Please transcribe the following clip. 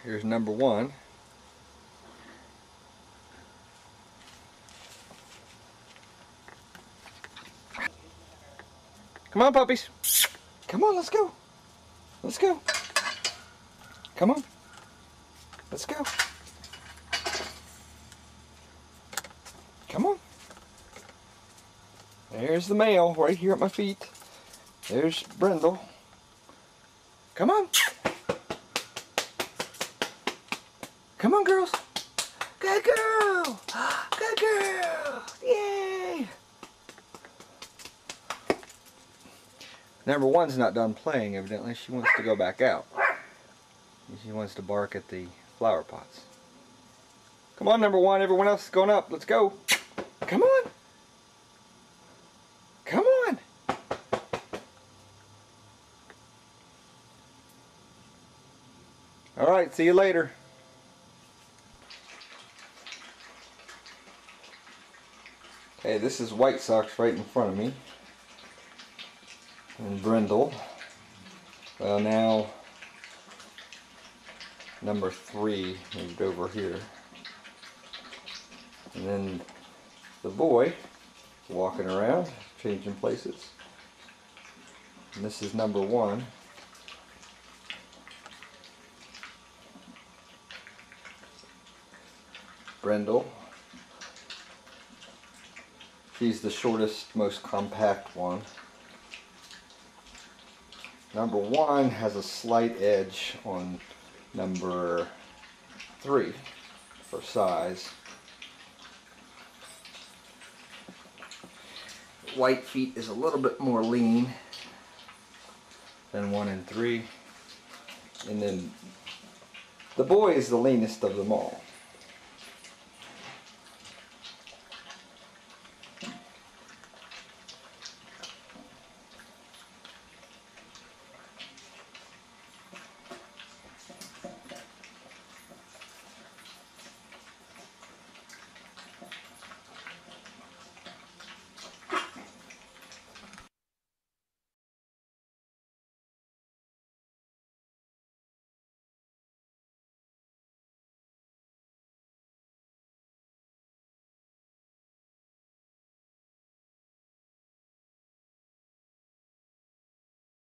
Here's number one. Come on, puppies. Come on, let's go. Let's go. Come on. Let's go. Come on. There's the male right here at my feet. There's Brindle. Come on. Come on, girls. Good girl. Good girl. Yay. Number one's not done playing, evidently. She wants to go back out. She wants to bark at the flower pots. Come on, number one. Everyone else is going up. Let's go. Come on. Come on. All right, see you later. Okay, this is White Sox right in front of me. And Brindle. Well, now number 3 moved over here. And then the boy walking around, changing places. And this is number 1. Brindle. She's the shortest, most compact one. Number 1 has a slight edge on number 3 for size. White feet is a little bit more lean than 1 and 3. And then the boy is the leanest of them all.